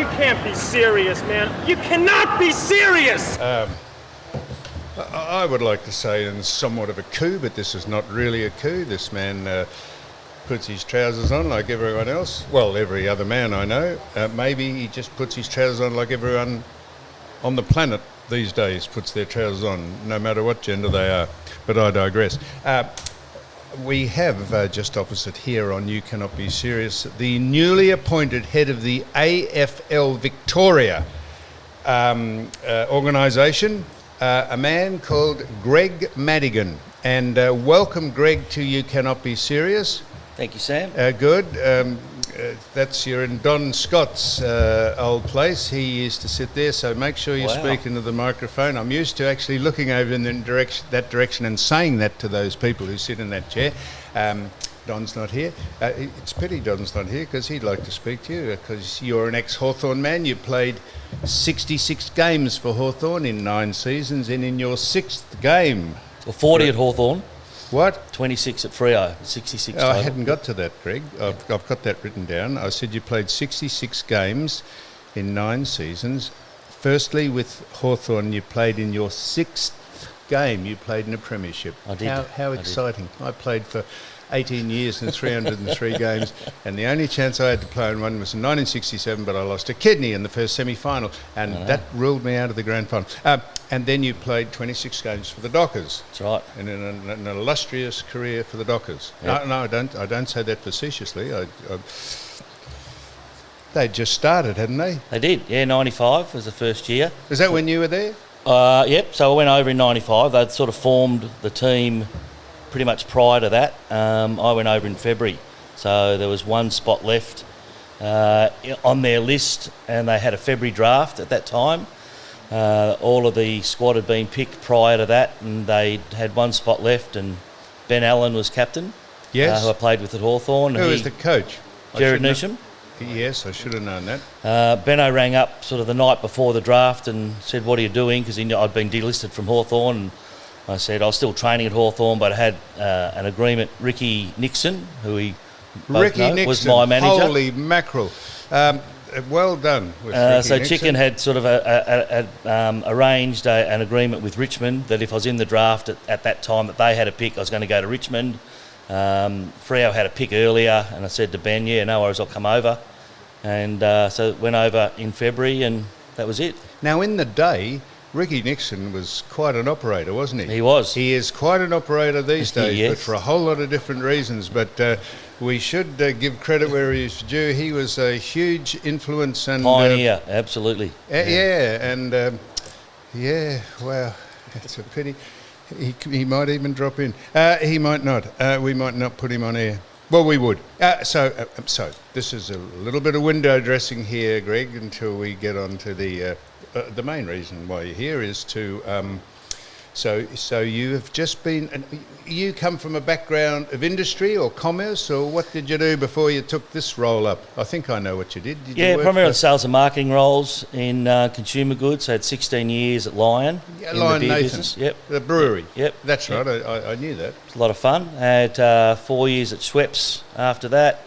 You can't be serious, man. You cannot be serious! I would like to say in somewhat of a coup, but this is not really a coup. This man puts his trousers on like everyone else. Well, every other man I know. Maybe he just puts his trousers on like everyone on the planet these days puts their trousers on, no matter what gender they are. But I digress. We have just opposite here on You Cannot Be Serious the newly appointed head of the AFL Victoria organisation, a man called Greg Madigan. And welcome, Greg, to You Cannot Be Serious. Thank you, Sam. Good. That's you're in Don Scott's old place. He used to sit there, so make sure you speak into the microphone. I'm used to actually looking over in that direction and saying that to those people who sit in that chair. Don's not here. It's a pity Don's not here because he'd like to speak to you because you're an ex-Hawthorn man. You played 66 games for Hawthorn in 9 seasons, and in your 6th game... Well, 40 at Hawthorn. What? 26 at Freo, 66 I total. hadn't got to that, Greg. I've got that written down. I said you played 66 games in 9 seasons. Firstly, with Hawthorn, you played in your 6th game. You played in a premiership. I did. How exciting. I played for 18 years and 303 games, and the only chance I had to play in one was in 1967, but I lost a kidney in the first semi-final, and that ruled me out of the grand final. And then you played 26 games for the Dockers. That's right. And in an illustrious career for the Dockers. Yep. No, I don't say that facetiously. They just started, hadn't they? They did, yeah, 95 was the first year. Is that when you were there? Yep, so I went over in 95. They'd sort of formed the team pretty much prior to that. I went over in February. So there was one spot left on their list, and they had a February draft at that time. All of the squad had been picked prior to that, and they had one spot left, and Ben Allen was captain. Yes. Who I played with at Hawthorn. Who was the coach? Jared Newman. Yes, I should have known that. Benno rang up sort of the night before the draft and said, "What are you doing?" Because he knew I'd been delisted from Hawthorn, and I said I was still training at Hawthorn, but I had an agreement. Ricky Nixon, who he both know, was my manager. Holy mackerel! Well done. With so Nixon. Chicken had sort of arranged an agreement with Richmond that if I was in the draft at that time that they had a pick, I was going to go to Richmond. Freo had a pick earlier, and I said to Ben, "Yeah, no worries, I'll come over." And so went over in February, and that was it. Now, in the day, Ricky Nixon was quite an operator, wasn't he? He was. He is quite an operator these days, Yes. but for a whole lot of different reasons. But we should give credit where he is due. He was a huge influence and Pioneer, absolutely. Wow, it's a pity. He might even drop in. He might not. We might not put him on air. Well, we would. So this is a little bit of window dressing here, Greg, until we get on to the main reason why you're here is to... So you have just been... You come from a background of industry or commerce, or what did you do before you took this role up? I think I know what you did. Did you work primarily for sales and marketing roles in consumer goods. I had 16 years at Lion in Lion the beer Nathan, business. Yep. The brewery. Yep. That's right, I knew that. It was a lot of fun. I had 4 years at Schweppes after that,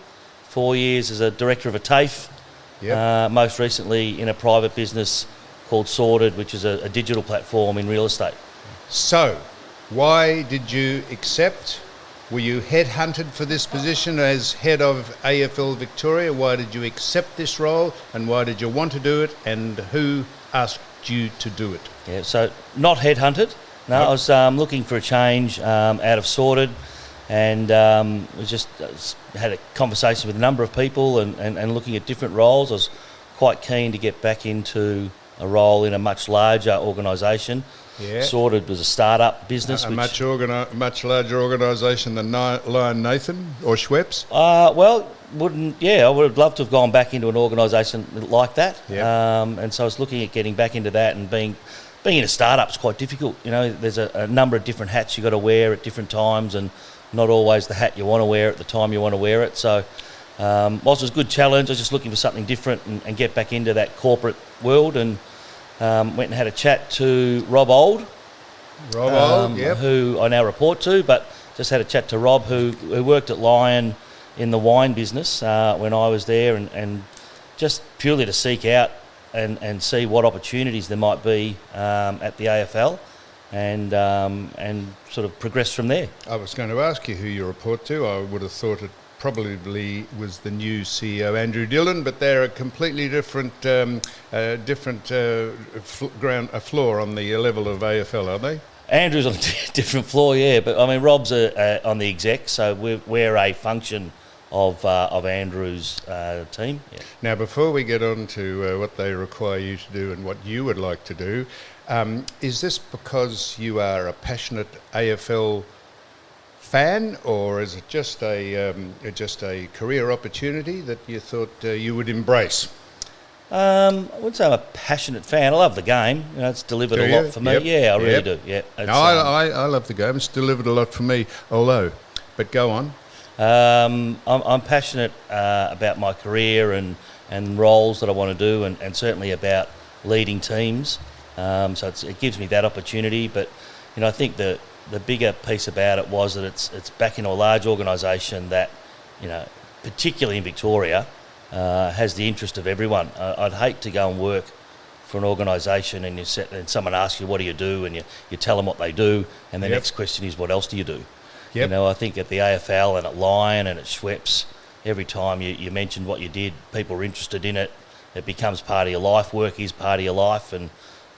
4 years as a director of a TAFE, most recently in a private business called Sorted, which is a digital platform in real estate. So, why did you accept? Were you headhunted for this position as head of AFL Victoria? Why did you accept this role, and why did you want to do it, and who asked you to do it? Yeah, so not headhunted. No, I was looking for a change out of Sorted, and we just had a conversation with a number of people and looking at different roles. I was quite keen to get back into a role in a much larger organisation. Yeah. Sorted was a start-up business. A much larger organisation than Lion Nathan or Schweppes? I would have loved to have gone back into an organisation like that. Yeah. And so I was looking at getting back into that, and being in a start-up is quite difficult. You know, there's a number of different hats you've got to wear at different times, and not always the hat you want to wear at the time you want to wear it. So whilst it was a good challenge, I was just looking for something different and get back into that corporate world, and went and had a chat to Rob Old. Who I now report to, but just had a chat to Rob, who worked at Lion in the wine business when I was there, and just purely to seek out and see what opportunities there might be at the AFL, and sort of progress from there. I was going to ask you who you report to. I would have thought it probably was the new CEO Andrew Dillon, but they're a completely different floor on the level of AFL, are they? Andrew's on a different floor, yeah, but I mean Rob's on the exec, so we're a function of Andrew's team. Yeah. Now, before we get on to what they require you to do and what you would like to do, is this because you are a passionate AFL fan, or is it just a career opportunity that you thought you would embrace? I wouldn't say I'm a passionate fan. I love the game. You know, it's delivered a lot for me. Yep. Yeah, I really do. Yeah. No, I love the game. It's delivered a lot for me, but go on. I'm passionate about my career and roles that I want to do, and certainly about leading teams. So it gives me that opportunity. But you know, I think the bigger piece about it was that it's back in a large organisation that, you know, particularly in Victoria, has the interest of everyone. I'd hate to go and work for an organisation and someone asks you what do you do, and you tell them what they do, and the next question is what else do you do? Yep. You know, I think at the AFL and at Lion and at Schweppes, every time you mentioned what you did, people are interested in it. It becomes part of your life. Work is part of your life, and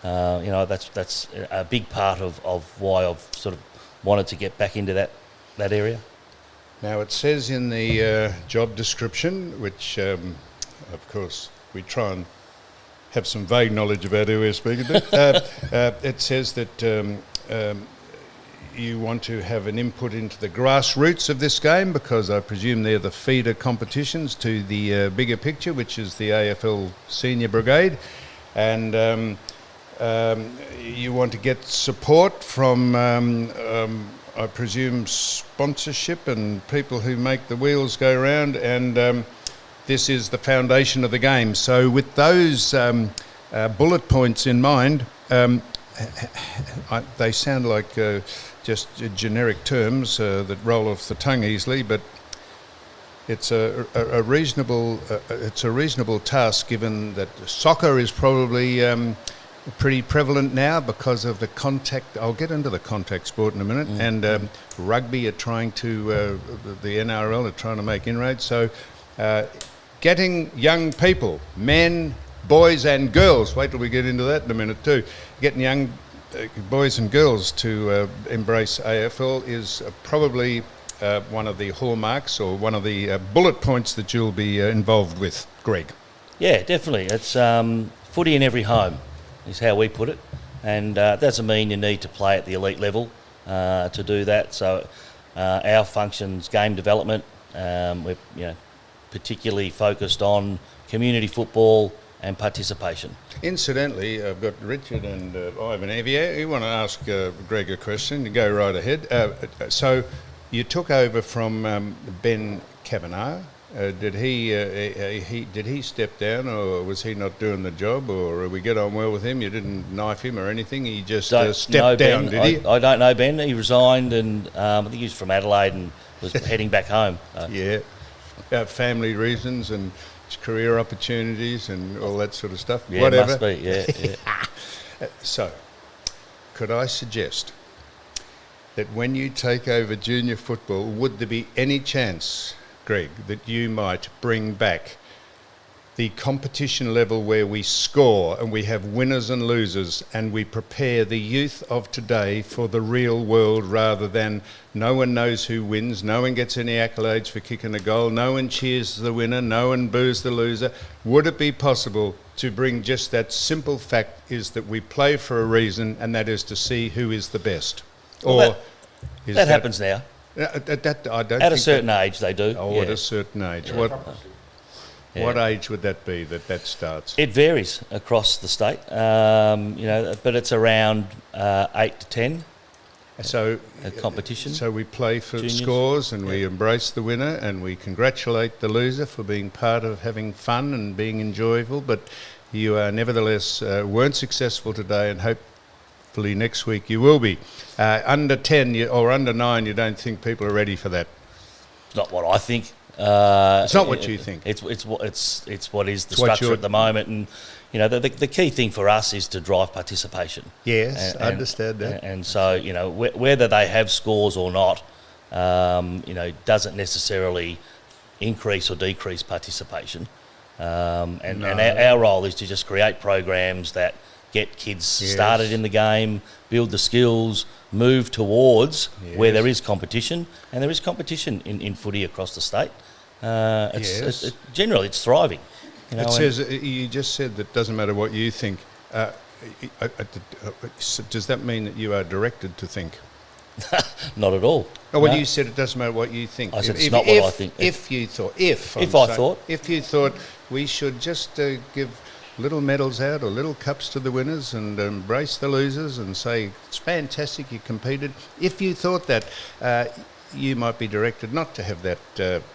you know, that's a big part of why I've sort of wanted to get back into that area. Now, it says in the job description, which of course we try and have some vague knowledge about who we're speaking to. It says that you want to have an input into the grassroots of this game, because I presume they're the feeder competitions to the bigger picture, which is the AFL Senior Brigade, and you want to get support from, I presume, sponsorship and people who make the wheels go round, and this is the foundation of the game. So with those bullet points in mind, they sound like just generic terms that roll off the tongue easily, but it's a reasonable task, given that soccer is probably pretty prevalent now because of the contact. I'll get into the contact sport in a minute, and rugby are trying to the NRL are trying to make inroads. So getting young people, men, boys and girls, wait till we get into that in a minute too, getting young boys and girls to embrace AFL is probably one of the hallmarks, or one of the bullet points that you'll be involved with, Greg. Yeah, definitely. It's footy in every home is how we put it, and that doesn't mean you need to play at the elite level to do that. So our function's game development. We're particularly focused on community football and participation. Incidentally, I've got Richard and Ivan here. You want to ask Greg a question? You go right ahead. So you took over from Ben Kavanagh. Did he step down, or was he not doing the job, or we get on well with him? You didn't knife him or anything. He just stepped down. Ben. Did he? I don't know Ben. He resigned, and I think he was from Adelaide and was heading back home. Yeah, family reasons and career opportunities and all that sort of stuff. Yeah, whatever. Must be. Yeah. So, could I suggest that when you take over junior football, would there be any chance, Greg, that you might bring back the competition level where we score and we have winners and losers, and we prepare the youth of today for the real world, rather than no one knows who wins, no one gets any accolades for kicking a goal, no one cheers the winner, no one boos the loser? Would it be possible to bring just that simple fact, is that we play for a reason, and that is to see who is the best? Well, that happens now. I don't At a certain age, they do. Oh, at a certain age. What age would that be that starts? It varies across the state, but it's around 8 to 10. So a competition. So we play for juniors. Scores, and we embrace the winner, and we congratulate the loser for being part of having fun and being enjoyable. But you are nevertheless weren't successful today, and hopefully next week you will be. Under 10 or under 9, you don't think people are ready for that? Not what I think. It's not what you think. It's what is the It's what structure you're- at the moment, and the key thing for us is to drive participation. Yes, I understand that. And so whether they have scores or not, doesn't necessarily increase or decrease participation. And our role is to just create programs that get kids started in the game, build the skills, move towards where there is competition, and there is competition in footy across the state. Generally, it's thriving. You just said that doesn't matter what you think. Does that mean that you are directed to think? Not at all. Oh, well, you said it doesn't matter what you think. I said it's not what I think. If you thought we should just give little medals out or little cups to the winners and embrace the losers and say it's fantastic you competed. If you thought that, you might be directed not to have that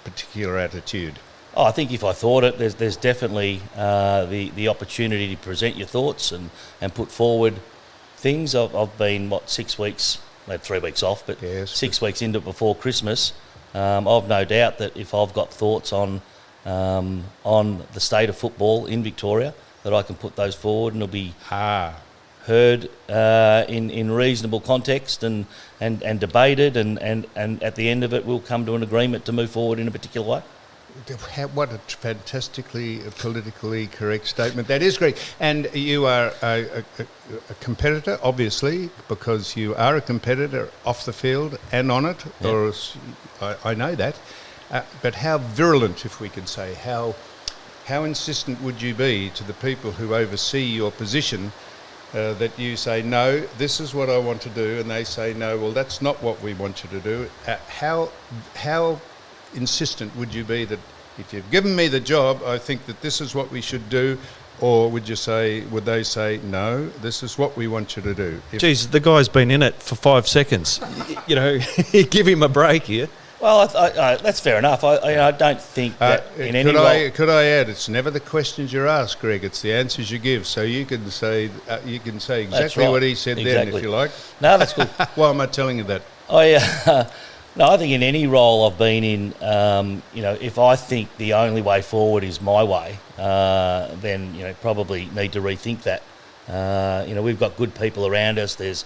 particular attitude. Oh, I think if I thought it, there's definitely the opportunity to present your thoughts and put forward things. I've been 6 weeks. I had 3 weeks off, but 6 weeks into it before Christmas. I've no doubt that if I've got thoughts on the state of football in Victoria, that I can put those forward and it'll be heard in reasonable context and debated, and at the end of it, we'll come to an agreement to move forward in a particular way. What a fantastically politically correct statement. That is great. And you are a competitor, obviously, because you are a competitor off the field and on it, or I know that. But how virulent, if we could say, how insistent would you be to the people who oversee your position that you say, no, this is what I want to do, and they say, no, well, that's not what we want you to do. How insistent would you be that if you've given me the job, I think that this is what we should do, or would they say, no, this is what we want you to do? Geez, the guy's been in it for 5 seconds. Give him a break here. Well, that's fair enough. I don't think that in any role... Could I add, it's never the questions you ask, Greg, it's the answers you give. So you can say exactly what he said then, if you like. No, that's good. Why am I telling you that? No, I think in any role I've been in, if I think the only way forward is my way, then, probably need to rethink that. We've got good people around us. There's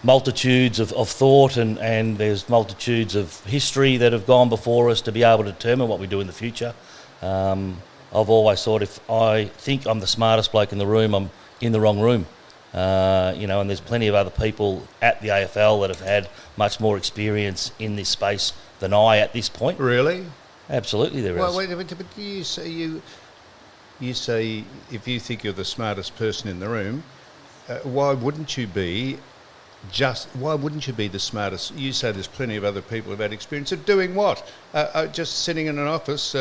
multitudes of thought and there's multitudes of history that have gone before us to be able to determine what we do in the future. I've always thought if I think I'm the smartest bloke in the room, I'm in the wrong room. And there's plenty of other people at the AFL that have had much more experience in this space than I at this point. Really? Absolutely there is. Well, wait a minute, but you say if you think you're the smartest person in the room, why wouldn't you be the smartest? You say there's plenty of other people who've had experience of doing what? Just sitting in an office,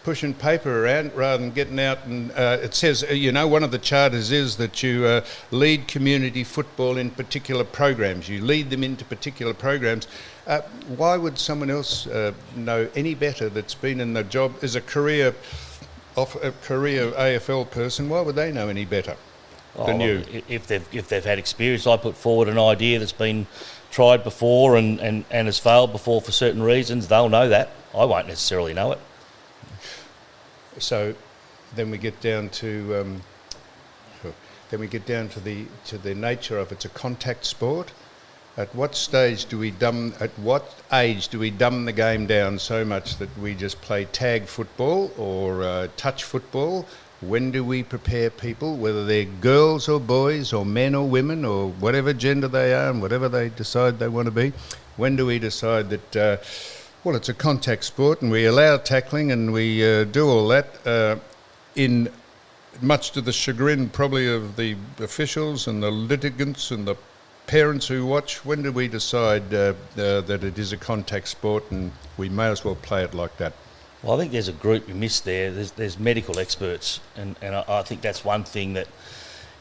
pushing paper around rather than getting out and it says, one of the charters is that you lead community football in particular programs. You lead them into particular programs. Why would someone else know any better that's been in the job as a career AFL person? Why would they know any better than you? If they've had experience, I put forward an idea that's been tried before and has failed before for certain reasons, they'll know that. I won't necessarily know it. So then we get down to the nature of it's a contact sport. At what age do we dumb the game down so much that we just play tag football or touch football? When do we prepare people, whether they're girls or boys or men or women or whatever gender they are and whatever they decide they want to be? When do we decide that, it's a contact sport and we allow tackling and we do all that in much to the chagrin probably of the officials and the litigants and the parents who watch? When do we decide that it is a contact sport and we may as well play it like that? Well, I think there's a group you missed there. There's medical experts, and I think that's one thing that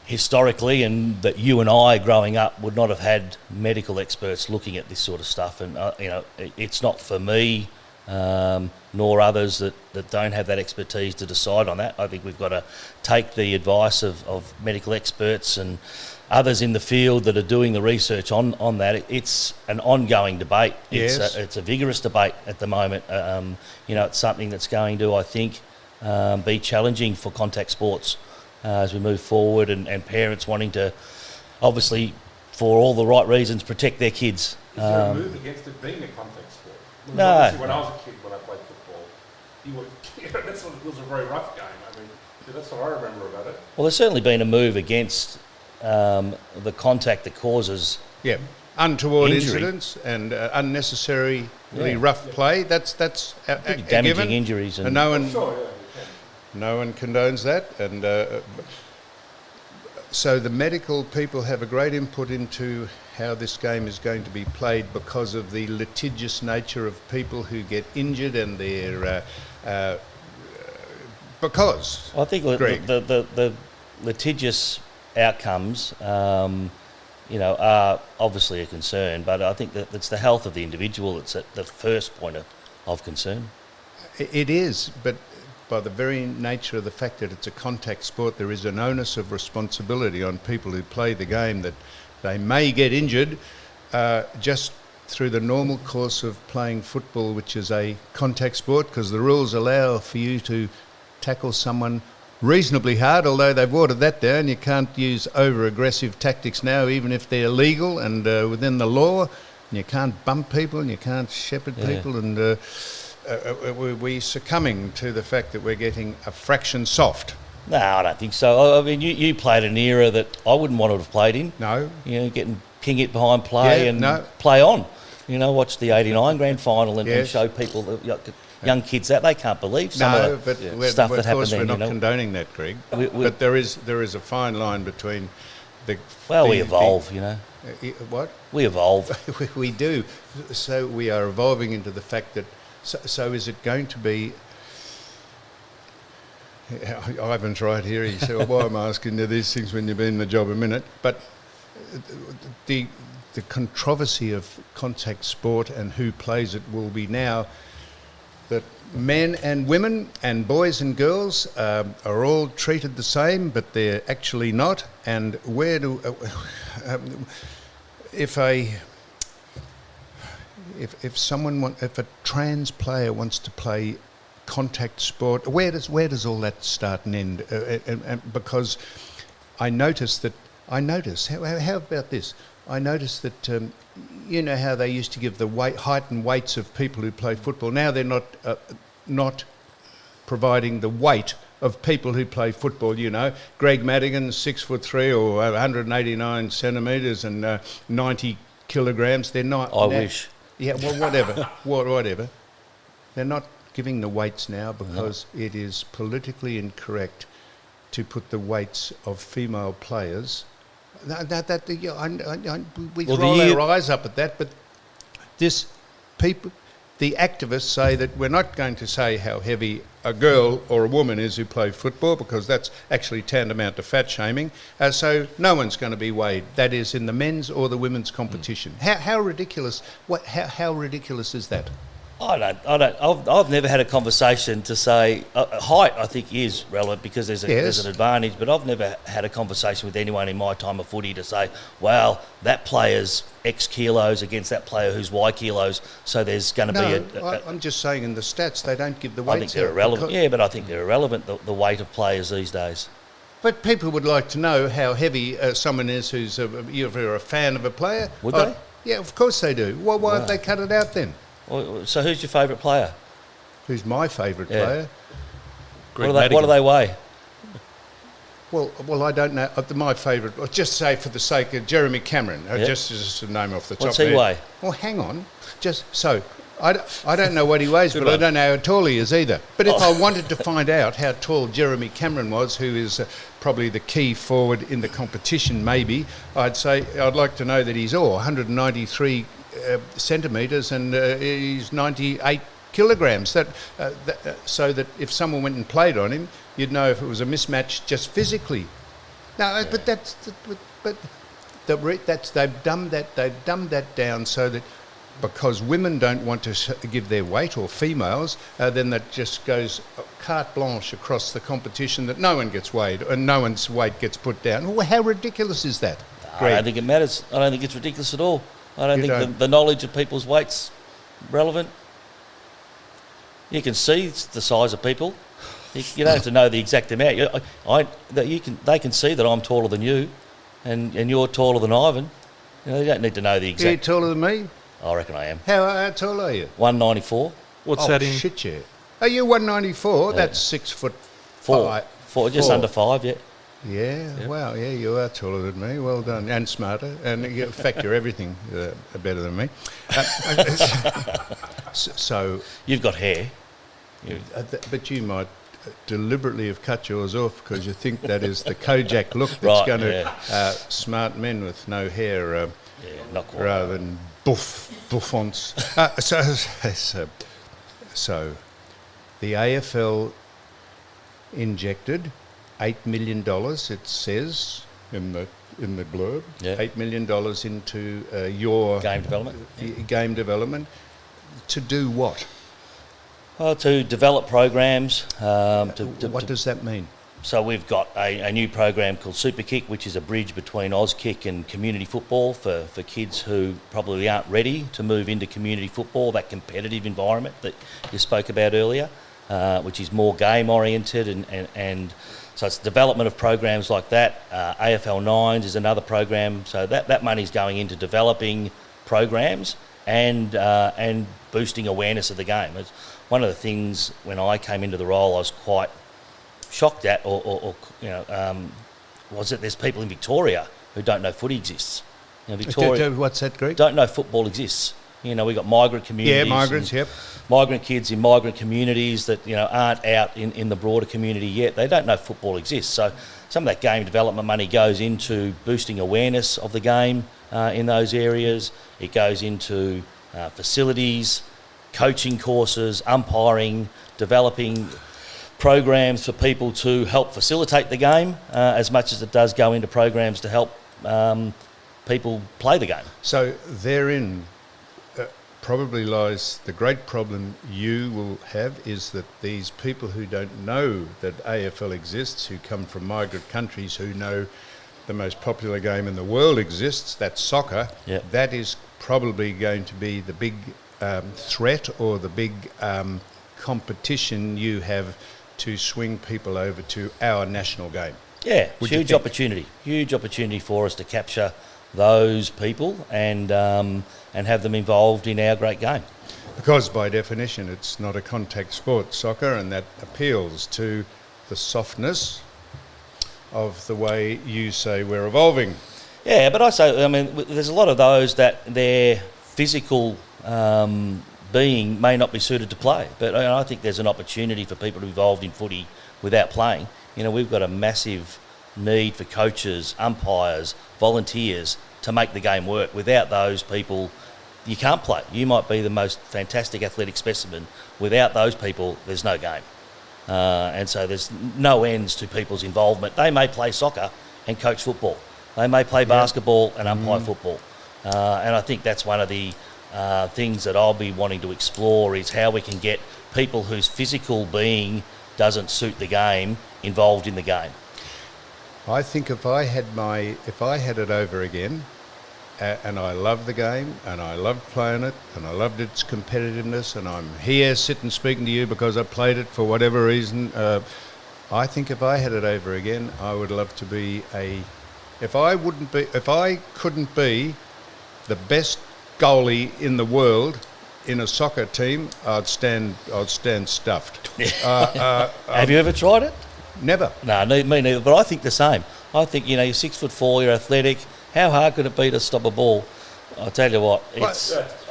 historically, and that you and I growing up would not have had medical experts looking at this sort of stuff. And it's not for me nor others that don't have that expertise to decide on that. I think we've got to take the advice of medical experts and others in the field that are doing the research on that. It's an ongoing debate. Yes. It's a vigorous debate at the moment. It's something that's going to, I think, be challenging for contact sports as we move forward, and parents wanting to, obviously, for all the right reasons, protect their kids. Is there a move against it being a contact sport? Because No. obviously when I was a kid, when I played football, it was a very rough game. I mean, that's what I remember about it. Well, there's certainly been a move against the contact that causes. Yeah, untoward Injury. incidents and unnecessarily rough play. That's a Damaging given. injuries And no one, Sure, yeah, you can. no one condones that. And so the medical people have a great input into how this game is going to be played because of the litigious nature of people who get injured and their because. I think Greg. the litigious outcomes, are obviously a concern, but I think that it's the health of the individual that's at the first point of concern. It is, but by the very nature of the fact that it's a contact sport, there is an onus of responsibility on people who play the game that they may get injured just through the normal course of playing football, which is a contact sport, because the rules allow for you to tackle someone reasonably hard, although they've watered that down. You can't use over-aggressive tactics now, even if they're legal and within the law. And you can't bump people and you can't shepherd people, and we're succumbing to the fact that we're getting a fraction soft. No, I don't think so. I mean, you played an era that I wouldn't want to have played in. No. Getting king it behind play Yeah, and no. play on. Watch the '89 grand final and Yes. show people, young kids, that they can't believe some No, of but the stuff that of happened course then. we're not condoning that, Greg. But there is a fine line between the... We evolve, What? We evolve. We do. So we are evolving into the fact that... So is it going to be... Ivan's right here. He said, well, why am I asking you these things when you've been in the job a minute? But the controversy of contact sport and who plays it will be now that men and women and boys and girls are all treated the same, but they're actually not. And where do... if a trans player wants to play contact sport, where does all that start and end? And because I noticed, how about this? I noticed that, you know how they used to give the height and weights of people who play football. Now they're not providing the weight of people who play football. Greg Madigan, 6'3" or 189 centimetres and 90 kilograms. They're not. I wish. Yeah, well, whatever, whatever. They're not giving the weights now because it is politically incorrect to put the weights of female players. We roll our eyes up at that, but the activists say that we're not going to say how heavy a girl or a woman is who play football because that's actually tantamount to fat shaming. So no one's going to be weighed. That is in the men's or the women's competition. How ridiculous? How ridiculous is that? I don't. I've never had a conversation to say height. I think is relevant because there's an advantage. But I've never had a conversation with anyone in my time of footy to say, "Well, that player's X kilos against that player who's Y kilos." So there's going to be I'm just saying in the stats they don't give the weights. I think they're irrelevant. Yeah, but I think they're irrelevant. The weight of players these days. But people would like to know how heavy someone is who's you're a fan of a player. Would they? Yeah, of course they do. Why have they cut it out then? So who's your favourite player? Who's my favourite player? What do they weigh? Well, I don't know. My favourite, just say for the sake of Jeremy Cameron, just a name off the top. What's he weigh? Well, hang on. I don't know what he weighs, but I don't know how tall he is either. But if I wanted to find out how tall Jeremy Cameron was, who is probably the key forward in the competition, maybe, I'd like to know that he's 193 centimetres and he's 98 kilograms. So that if someone went and played on him, you'd know if it was a mismatch just physically. No, but they've dumbed that down so that because women don't want to give their weight, or females, then that just goes carte blanche across the competition, that no one gets weighed and no one's weight gets put down. Well, how ridiculous is that? I don't think it matters. I don't think it's ridiculous at all. I don't You think don't? the knowledge of people's weights relevant. You can see the size of people. You don't have to know the exact amount. They can see that I'm taller than you, and you're taller than Ivan. You don't need to know the Are you exact. taller than me? I reckon I am. How tall are you? 194. What's Oh, that in? shit, yeah. Are you 194? That's 6 foot Four. Just Four. under 5, yeah. Yeah, wow, yeah, you are taller than me. Well done, and smarter, and in fact, you're everything better than me. So, You've got hair. but you might deliberately have cut yours off because you think that is the Kojak look that's Right, going to smart men with no hair Yeah, not quite. rather than bouffants. So, the AFL injected $8 million, it says in the blurb, Yeah. $8 million into your Game development. game development. To do what? Well, to develop programs. What does that mean? So we've got a new program called Super Kick, which is a bridge between Auskick and community football for kids who probably aren't ready to move into community football, that competitive environment that you spoke about earlier, which is more game oriented, and so it's development of programs like that. AFL 9s is another program, so that money's going into developing programs and boosting awareness of the game. It's one of the things when I came into the role I was quite shocked at, or was that there's people in Victoria who don't know footy exists. Victoria What's that, Greg? don't know football exists. We've got migrant communities. Yeah, migrants, yep. Migrant kids in migrant communities that aren't out in the broader community yet. They don't know football exists. So some of that game development money goes into boosting awareness of the game in those areas. It goes into facilities, coaching courses, umpiring, developing programs for people to help facilitate the game as much as it does go into programs to help people play the game. So therein probably lies the great problem you will have, is that these people who don't know that AFL exists, who come from migrant countries, who know the most popular game in the world exists, that's soccer, Yep. that is probably going to be the big threat, or the big competition you have to swing people over to our national game. Yeah, Would you huge think? huge opportunity for us to capture those people and have them involved in our great game. Because by definition it's not a contact sport, soccer, and that appeals to the softness of the way you say we're evolving. Yeah, but there's a lot of those that their physical being may not be suited to play, but I think there's an opportunity for people to be involved in footy without playing. We've got a massive need for coaches, umpires, volunteers to make the game work. Without those people, you can't play. You might be the most fantastic athletic specimen. Without those people, there's no game. And so there's no ends to people's involvement. They may play soccer and coach football. They may play basketball and umpire football. And I think that's one of the things that I'll be wanting to explore, is how we can get people whose physical being doesn't suit the game involved in the game. I think if I had it over again, and I love the game, and I loved playing it, and I loved its competitiveness, and I'm here sitting speaking to you because I played it for whatever reason, I think if I had it over again, I would love to be if I couldn't be the best goalie in the world in a soccer team, I'd stand stuffed. Have you ever tried it? Never. No, me neither, but I think the same. I think, you're 6'4", you're athletic. How hard could it be to stop a ball? I'll tell you what,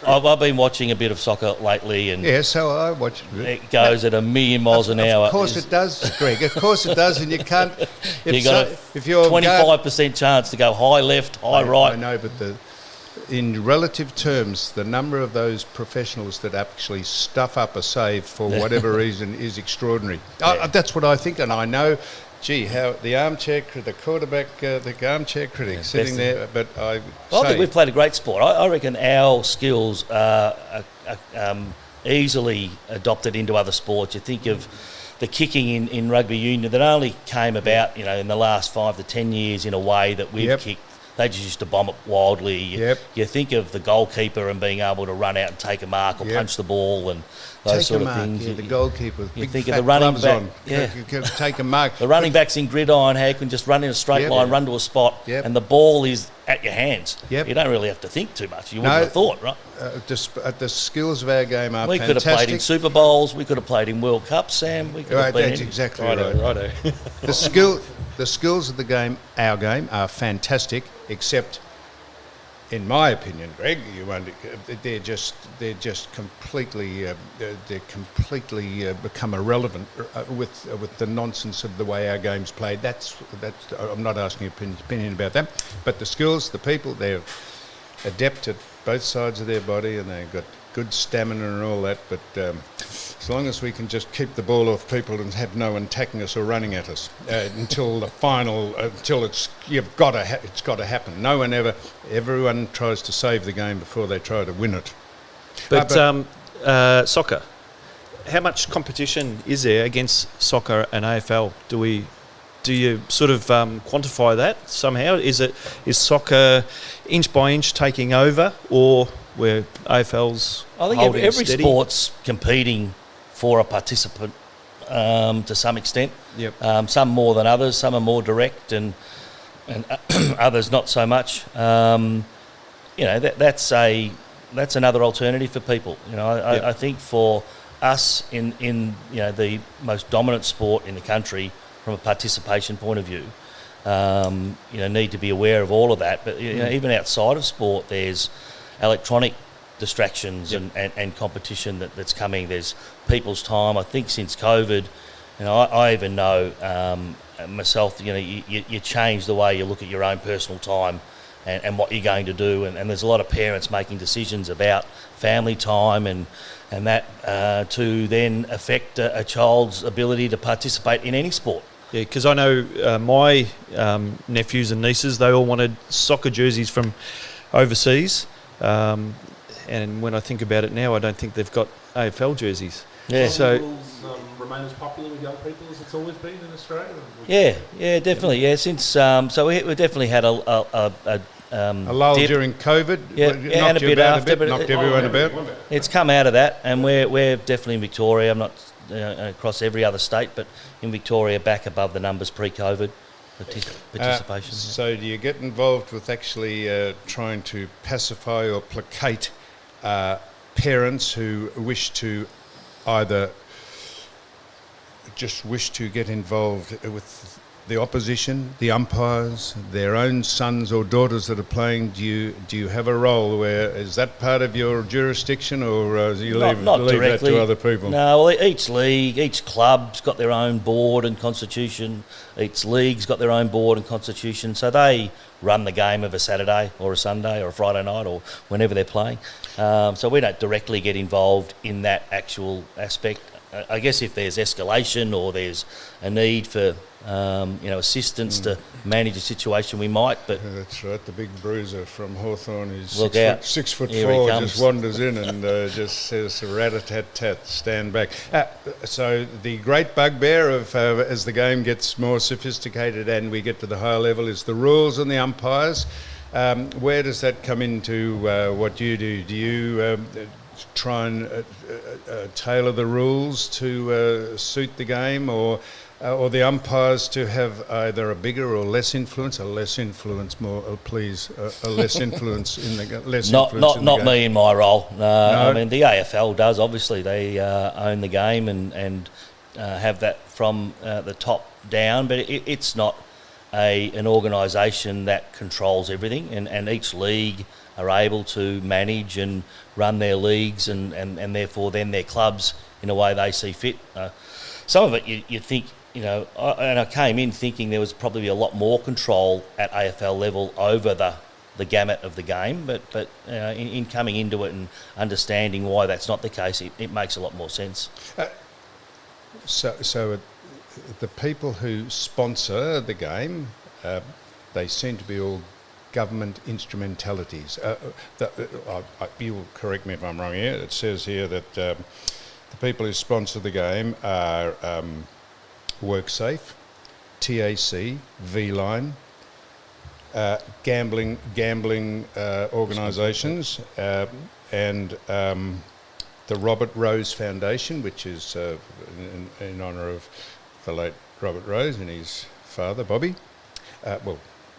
I've been watching a bit of soccer lately, and Yeah, so I watched it. it goes at a million miles an hour. Of course it does, Greg. Of course it does, and you can't. You've got if you're 25% chance to go high left, high right. I know, but in relative terms, the number of those professionals that actually stuff up a save for whatever reason is extraordinary. Yeah. That's what I think, and I know Gee, how the quarterback, the armchair critic sitting best there. But I Well, I think say, we've played a great sport. I reckon our skills are easily adopted into other sports. You think of the kicking in rugby union that only came about, in the last 5 to 10 years in a way that we've Yep. kicked. They just used to bomb it wildly. Yep. You think of the goalkeeper and being able to run out and take a mark or Yep. punch the ball and those take sort a of mark. things. Yeah, the goalkeeper, with you big think of fat the running gloves back, on. yeah. You can take a mark. The running backs in gridiron, how you can just run in a straight Yep. line, run to a spot, Yep. and the ball is at your hands. Yep. You don't really have to think too much. You No. wouldn't have thought, right? The skills of our game are We could have fantastic. played in Super Bowls. We could have played in World Cups, Sam. We could Right, have been that's in. exactly Righto, right. righto. The skills of the game, our game, are fantastic, except, in my opinion, Greg, they're just completely become irrelevant with the nonsense of the way our game's played. That's. I'm not asking your opinion about that, but the skills, the people, they're adept at both sides of their body, and they've got good stamina and all that. But as long as we can just keep the ball off people and have no one attacking us or running at us until the final, it's got to happen. Everyone tries to save the game before they try to win it. But soccer, how much competition is there against soccer and AFL? Do you sort of quantify that somehow? Is soccer inch by inch taking over, or where AFL's I think holding every steady? sport's competing for a participant to some extent. Yep. Some more than others. Some are more direct, and others not so much. That's another alternative for people. I think for us in the most dominant sport in the country, from a participation point of view, need to be aware of all of that. But even outside of sport, there's electronic distractions and competition that's coming. There's people's time. I think since COVID, I even know myself. You change the way you look at your own personal time and what you're going to do. And there's a lot of parents making decisions about family time and that to then affect a child's ability to participate in any sport. Yeah, because I know my nephews and nieces, they all wanted soccer jerseys from overseas. And when I think about it now, I don't think they've got AFL jerseys. Yeah. So remain as popular with young people as it's always been in Australia. Yeah, definitely. Yeah, since so we definitely had a lull dip. during COVID, and a bit after, but knocked everyone about. It's come out of that, and we're definitely in Victoria. I'm not across every other state, but in Victoria, back above the numbers pre-COVID participation. So do you get involved with actually trying to pacify or placate parents who wish to either get involved with the opposition, the umpires, their own sons or daughters that are playing? Do you have a role where is that part of your jurisdiction, or do you leave that directly to other people? No, well, each league, each club's got their own board and constitution. Each league's got their own board and constitution, so they run the game of a Saturday or a Sunday or a Friday night or whenever they're playing. So we don't directly get involved in that actual aspect. I guess if there's escalation or there's a need for assistance to manage a situation, we might. But Yeah, that's right. The big bruiser from Hawthorn is Look out. 6'4", Here he comes. just wanders in and just says rat-a-tat-tat, stand back. So the great bugbear of as the game gets more sophisticated and we get to the higher level is the rules and the umpires. Where does that come into what you do? Do you try and tailor the rules to suit the game, or the umpires to have either a bigger or less influence? A less influence in the less not influence in the game. me in my role. No, No. I mean the AFL does. Obviously, they own the game and have that from the top down. But it's not an organisation that controls everything, and each league are able to manage and run their leagues and therefore then their clubs in a way they see fit. Some of it you think, and I came in thinking there was probably a lot more control at AFL level over the gamut of the game, but in coming into it and understanding why that's not the case, it makes a lot more sense. So the people who sponsor the game, they seem to be all government instrumentalities. You will correct me if I'm wrong here. It says here that the people who sponsor the game are WorkSafe, TAC, V-Line, gambling organisations, and the Robert Rose Foundation, which is in honour of the late Robert Rose and his father, Bobby.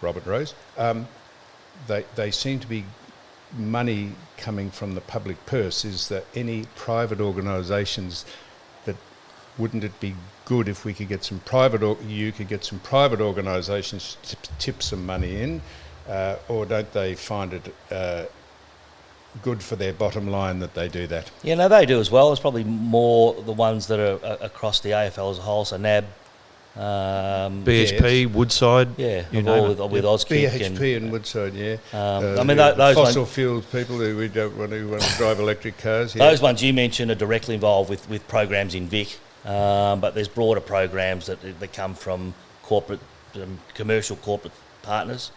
Robert Rose. They seem to be money coming from the public purse. Is there any private organisations that wouldn't it be good if we could get some private, you could get some private organisations to tip some money in, or don't they find it good for their bottom line that they do that? Yeah, no, they do as well. It's probably more the ones that are across the AFL as a whole, so NAB, BHP, yes. Woodside, yeah, you know, with Auskick BHP and Woodside, yeah. I mean, those fossil fuel people who don't want to drive electric cars. Yeah. Those ones you mentioned are directly involved with programs in Vic, but there's broader programs that come from corporate, commercial corporate partners.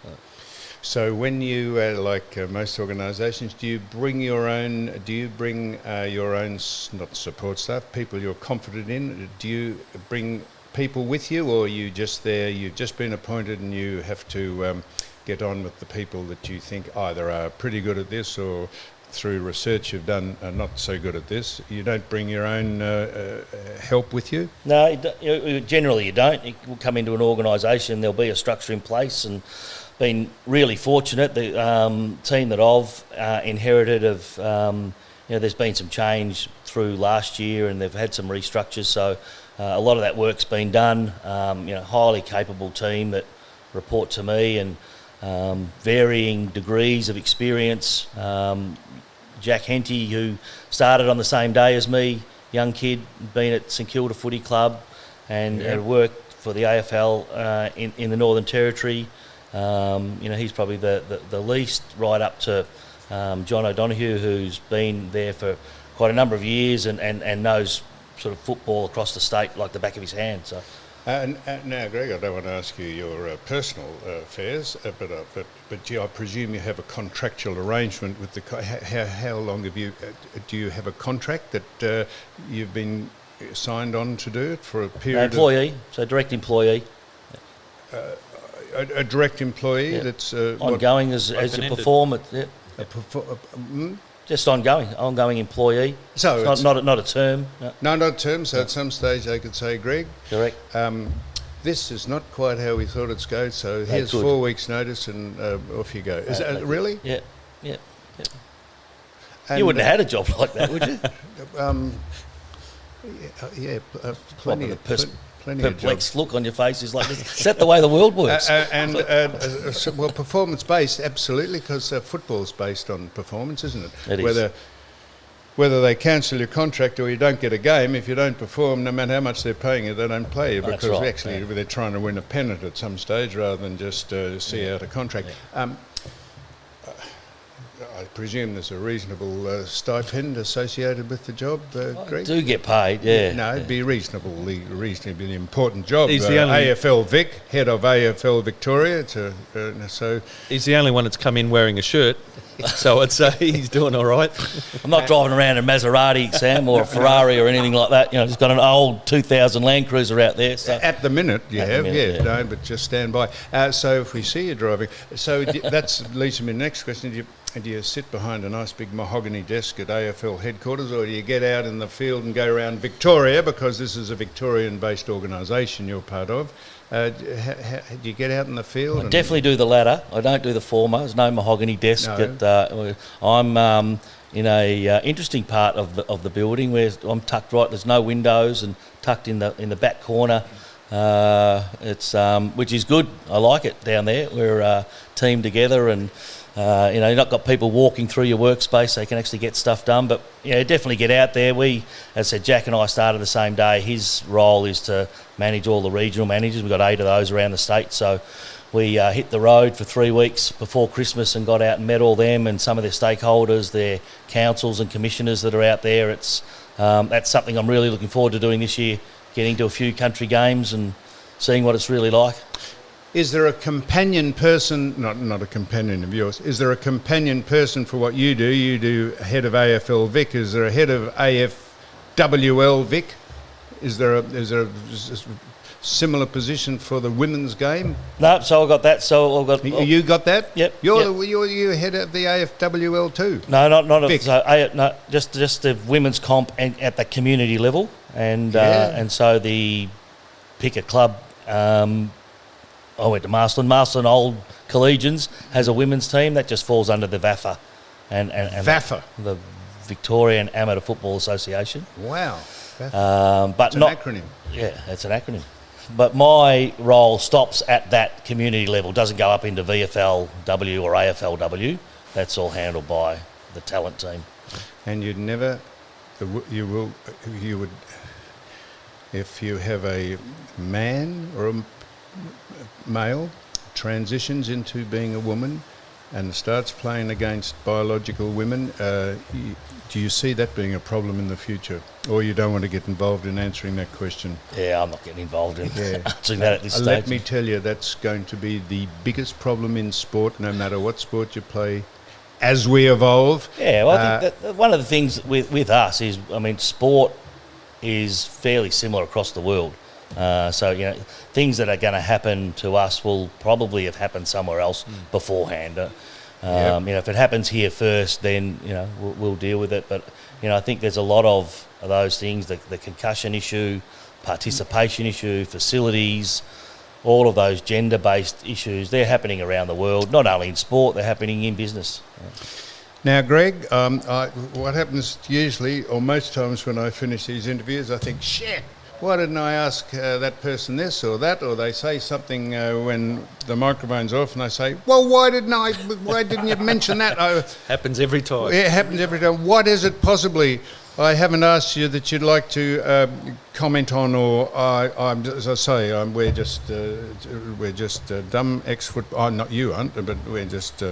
So when you, like most organisations, do you bring your own? Not support staff, people you're confident in? Do you bring people with you, or are you just there? You've just been appointed, and you have to get on with the people that you think either are pretty good at this, or through research you've done are not so good at this. You don't bring your own help with you? No, generally you don't. You will come into an organisation, there'll be a structure in place, and been really fortunate. The team that I've inherited there's been some change through last year, and they've had some restructures. So a lot of that work's been done. Highly capable team that report to me, and varying degrees of experience. Jack Henty, who started on the same day as me, young kid, been at St Kilda Footy Club, and worked for the AFL in the Northern Territory. He's probably the least, right up to John O'Donoghue, who's been there for quite a number of years and knows sort of football across the state like the back of his hand. So. Now, Greg, I don't want to ask you your personal affairs, but I presume you have a contractual arrangement with the. How long have you? Do you have a contract that you've been signed on to do it for a period? Employee, so direct employee. A direct employee that's ongoing as you perform it. Yeah. Just ongoing employee. So it's not a term. No, not a term. So at some stage they could say, Greg, correct. This is not quite how we thought it's going. So here's 4 weeks' notice, and off you go. Is that really? Yeah. You wouldn't have had a job like that, would you? Plenty of perplexed look on your face is like, is that the way the world works? Performance-based, absolutely, because football's based on performance, isn't it? It is. Whether they cancel your contract or you don't get a game, if you don't perform, no matter how much they're paying you, they don't play you, because they're trying to win a pennant at some stage rather than just see out a contract. Yeah. I presume there's a reasonable stipend associated with the job, Greg? I do get paid, yeah. No, it'd be reasonably an important job. He's the only AFL Vic, head of AFL Victoria. He's the only one that's come in wearing a shirt, so I'd say he's doing all right. I'm not driving around in a Maserati, Sam, or a Ferrari or anything like that. Just got an old 2000 Land Cruiser out there. So. At the minute, no, but just stand by. So if we see you driving, so that leads me to the next question. Do you sit behind a nice big mahogany desk at AFL headquarters, or do you get out in the field and go around Victoria, because this is a Victorian-based organisation you're part of? Do you get out in the field? I definitely do the latter. I don't do the former. There's no mahogany desk. No. I'm in a interesting part of the building where I'm tucked right. There's no windows, and tucked in the back corner. It's which is good. I like it down there. We're a team together, and you've not got people walking through your workspace, so you can actually get stuff done. But definitely get out there. As I said, Jack and I started the same day. His role is to manage all the regional managers. We've got 8 of those around the state, so we hit the road for 3 weeks before Christmas and got out and met all them and some of their stakeholders, their councils and commissioners that are out there. That's something I'm really looking forward to doing this year. getting to a few country games and seeing what it's really like. Is there a companion person, not a companion of yours, is there a companion person for what you do? You do head of AFL Vic. Is there a head of AFWL Vic? Is there a similar position for the women's game? No, so I got that. So I got. You got that? Yep. You're head of the AFWL too. No, not Vic. just the women's comp and at the community level, and so the pick a club. I went to Marsland. Marsland Old Collegians has a women's team that just falls under the VAFA, and VAFA, the Victorian Amateur Football Association. Wow, VAFA. But it's not an acronym. Yeah, it's an acronym. But my role stops at that community level. Doesn't go up into VFLW or AFLW. That's all handled by the talent team. And you would, if you have a man or a male transitions into being a woman and starts playing against biological women, do you see that being a problem in the future? Or you don't want to get involved in answering that question? Yeah, I'm not getting involved in answering that at this stage. Let me tell you, that's going to be the biggest problem in sport, no matter what sport you play, as we evolve. Yeah, well, I think that one of the things with us is, I mean, sport is fairly similar across the world. So, you know, things that are going to happen to us will probably have happened somewhere else beforehand. You know, if it happens here first, then, you know, we'll deal with it. But, you know, I think there's a lot of those things, the concussion issue, participation issue, facilities, all of those gender-based issues, they're happening around the world, not only in sport, they're happening in business. Now, Greg, what happens usually, or most times when I finish these interviews, I think, shit, why didn't I ask that person this or that? Or they say something when the microphone's off, and I say, well, why didn't you mention that? Happens every time. It happens every time. What is it possibly I haven't asked you that you'd like to comment on, or as I say, we're just dumb ex-football. Not you, aren't, but we're just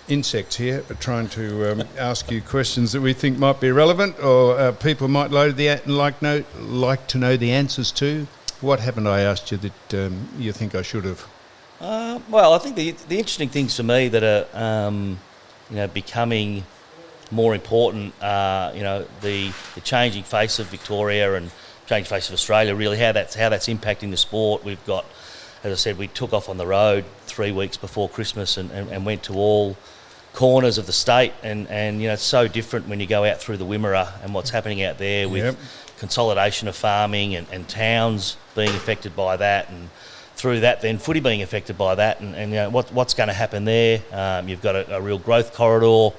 insects here, trying to ask you questions that we think might be relevant, or people might like to know the answers to. What haven't I asked you that you think I should have? Well, I think the interesting things for me that are becoming more important, the changing face of Victoria and changing face of Australia, really how that's impacting the sport. We've got, as I said, we took off on the road 3 weeks before Christmas and went to all corners of the state, and it's so different when you go out through the Wimmera and what's happening out there with consolidation of farming and towns being affected by that, and through that then footy being affected by that, and what's going to happen there. You've got a real growth corridor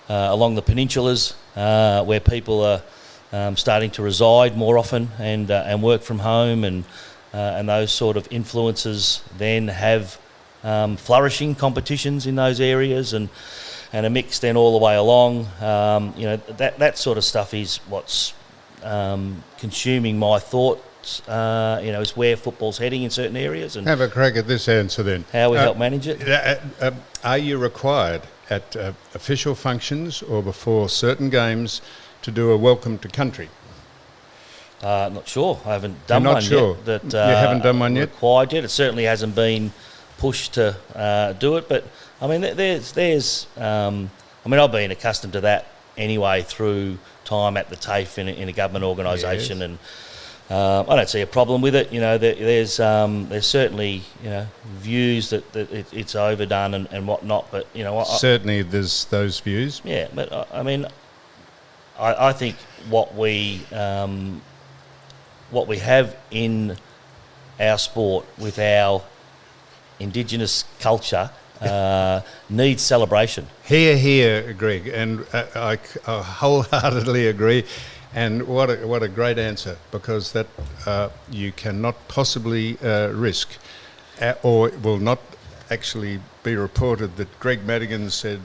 along the peninsulas where people are starting to reside more often and work from home, and those sort of influences then have flourishing competitions in those areas, and a mix then all the way along. That sort of stuff is what's consuming my thoughts. Is where football's heading in certain areas, and have a crack at this answer then. How we help manage it. Are you required at official functions or before certain games to do a welcome to country? Not sure. I haven't done You're one not sure. yet. That, you haven't done one yet? Required yet. It certainly hasn't been pushed to do it. But I mean, I've been accustomed to that anyway through time at the TAFE in a government organisation, and I don't see a problem with it. There's certainly views that it's overdone and whatnot, but certainly there's those views. Yeah, but I mean, I think what we have in our sport with our Indigenous culture needs celebration. Hear, Greg, and I wholeheartedly agree. And what a great answer, because that you cannot possibly risk, or it will not actually be reported that Greg Madigan said,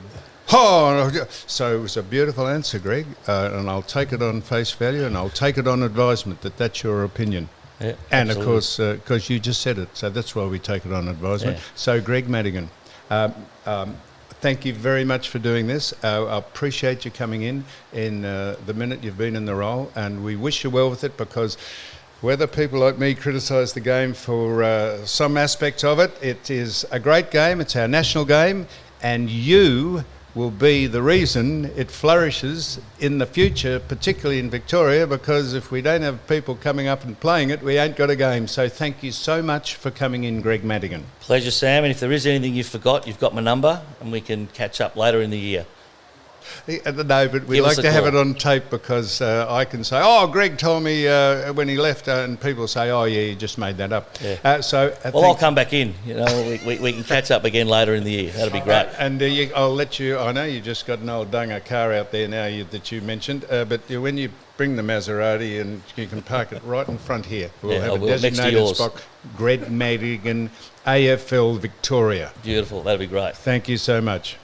oh, so it was a beautiful answer, Greg, and I'll take it on face value, and I'll take it on advisement that that's your opinion. Yeah, and absolutely. of course, because you just said it, so that's why we take it on advisement. Yeah. So, Greg Madigan, thank you very much for doing this. I appreciate you coming in the minute you've been in the role, and we wish you well with it, because whether people like me criticise the game for some aspects of it, it is a great game. It's our national game, and you will be the reason it flourishes in the future, particularly in Victoria, because if we don't have people coming up and playing it, we ain't got a game. So thank you so much for coming in, Greg Madigan. Pleasure, Sam. And if there is anything you forgot, you've got my number, and we can catch up later in the year. No, but we Give like us a to have call. it on tape, because I can say, oh, Greg told me when he left, and people say, oh, yeah, you just made that up. Yeah. Well, Well, I'll come back in. You know, we can catch up again later in the year. That'll be great. And I'll let you, I know you just got an old Dunga car out there now that you mentioned, but when you bring the Maserati, and you can park it right in front here. We'll Yeah, I have will, a next to designated yours. spot. Greg Madigan, AFL Victoria. Beautiful. That'll be great. Thank you so much.